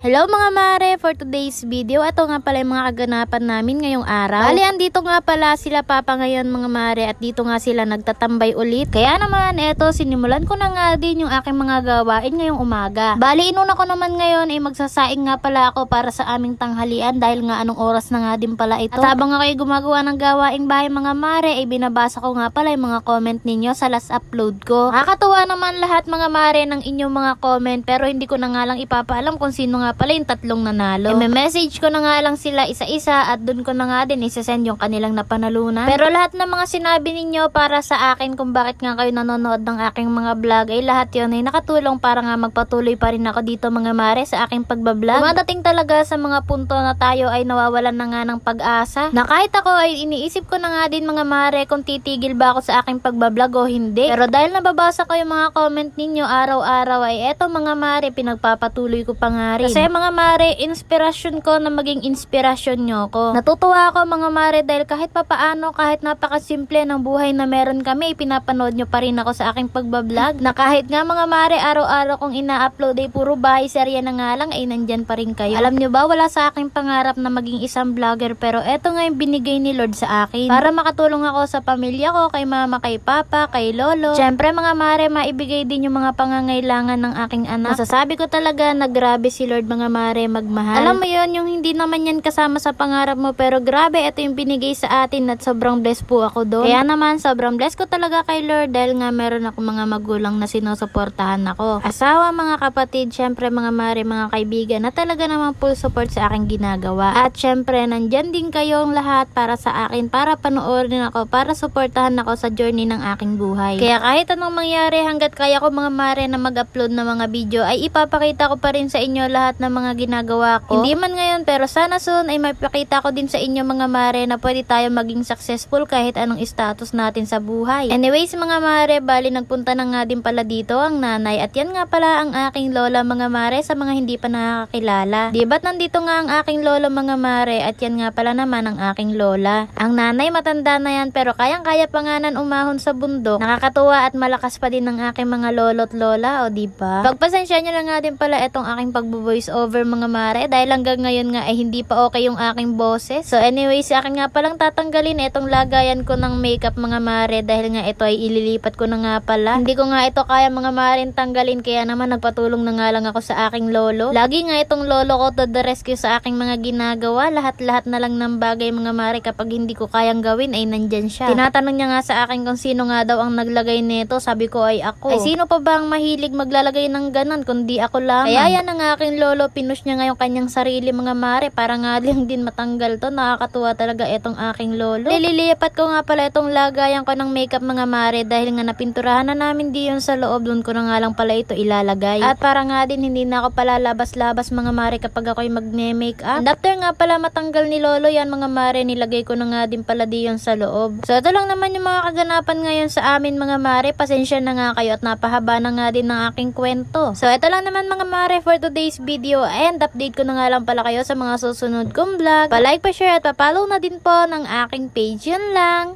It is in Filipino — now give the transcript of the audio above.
Hello mga mare, for today's video, ito nga pala yung mga kaganapan namin ngayong araw. Bali, andito nga pala sila papa ngayon mga mare at dito nga sila nagtatambay ulit. Kaya naman, eto, sinimulan ko na nga din yung aking mga gawain ngayong umaga. Bali, inuna ko naman ngayon ay magsasaing nga pala ako para sa aming tanghalian dahil nga anong oras na nga din pala ito. At habang ako ay gumagawa ng gawaing bahay mga mare, ay binabasa ko nga pala yung mga comment ninyo sa last upload ko. Nakakatuwa naman lahat mga mare ng inyong mga comment pero hindi ko na nga lang ipapaalam kung sino nga pala yung tatlong nanalo. May message ko na nga lang sila isa-isa at dun ko na nga din isasend yung kanilang napanalunan. Pero lahat ng mga sinabi ninyo para sa akin kung bakit nga kayo nanonood ng aking mga vlog ay lahat yun ay nakatulong para nga magpatuloy pa rin ako dito mga mare sa aking pagbablog. Dumadating talaga sa mga punto na tayo ay nawawalan na nga ng pag-asa na kahit ako ay iniisip ko na nga din mga mare kung titigil ba ako sa aking pagbablog o hindi. Pero dahil nababasa ko yung mga comment ninyo araw-araw ay eto mga mare pinagpapatuloy ko pa nga rin. Kasi mga mare, inspirasyon ko na maging inspirasyon nyo ko. Natutuwa ako mga mare dahil kahit papaano, kahit napakasimple ng buhay na meron kami, pinapanood nyo pa rin ako sa aking pagbablog. Na kahit nga mga mare, araw-araw kong ina-upload ay puro bahay serya na nga lang ay nandyan pa rin kayo. Alam nyo ba, wala sa aking pangarap na maging isang vlogger pero eto nga yung binigay ni Lord sa akin. Para makatulong ako sa pamilya ko, kay mama, kay papa, kay lolo. Syempre mga mare, maibigay din yung mga pangangailangan ng aking anak. Masasabi ko talaga na grabe si Lord mga mare magmahal. Alam mo yon yung hindi naman yan kasama sa pangarap mo pero grabe ito yung binigay sa atin at sobrang blessed po ako doon. Kaya naman sobrang blessed ko talaga kay Lord dahil nga meron ako mga magulang na sinusuportahan ako. Asawa, mga kapatid, syempre mga mare, mga kaibigan na talaga namang full support sa aking ginagawa. At syempre nandyan din kayong lahat para sa akin, para panoorin ako, para suportahan ako sa journey ng aking buhay. Kaya kahit anong mangyari hanggat kaya ko mga mare na mag-upload ng mga video ay ipapakita ko pa rin sa inyo lahat ng mga ginagawa ko. Hindi man ngayon pero sana soon ay mapakita ko din sa inyo mga mare na pwede tayo maging successful kahit anong status natin sa buhay. Anyways mga mare, bali nagpunta na nga din pala dito ang nanay at yan nga pala ang aking lola mga mare sa mga hindi pa nakakilala. Di ba't nandito nga ang aking lolo mga mare at yan nga pala naman ang aking lola. Ang nanay matanda na yan pero kayang-kaya pa nga nan umahon sa bundok. Nakakatuwa at malakas pa din ang aking mga lolo't lola o diba? Pagpasensya nyo na nga din pala itong aking pagbo-voice over mga mare dahil hanggang ngayon nga ay hindi pa okay yung aking boses. So anyway, sa akin nga palang tatanggalin itong lagayan ko ng makeup mga mare dahil nga ito ay ililipat ko na nga pala. Hindi ko nga ito kaya mga mare tanggalin kaya naman nagpatulong na nga lang ako sa aking lolo. Lagi nga itong lolo ko to the rescue sa aking mga ginagawa. Lahat-lahat na lang ng bagay mga mare kapag hindi ko kayang gawin ay nandyan siya. Tinatanong niya nga sa akin kung sino nga daw ang naglagay nito. Sabi ko ay ako. Ay sino pa ba ang mahilig maglalagay ng ganon kundi ako lamang. Kaya yan ang aking lolo, pinush niya nga yung kanyang sarili mga mare para nga lang din matanggal to. Nakakatuwa talaga itong aking lolo. Lilipat ko nga pala itong lagayan ko ng makeup mga mare dahil nga napinturahan na namin diyon sa loob. Doon ko na nga lang pala ito ilalagay. At para nga din hindi na ako pala labas-labas mga mare kapag ako'y magne-makeup. And after nga pala matanggal ni lolo yan mga mare, nilagay ko na nga din pala diyon sa loob. So ito lang naman yung mga kaganapan ngayon sa amin mga mare. Pasensya na nga kayo at napahaba na nga din ng aking kwento. So ito lang naman mga mare for today's video and update ko na nga lang pala kayo sa mga susunod kong vlog. Pa-like, pa-share at pa-follow na din po ng aking page. Yun lang.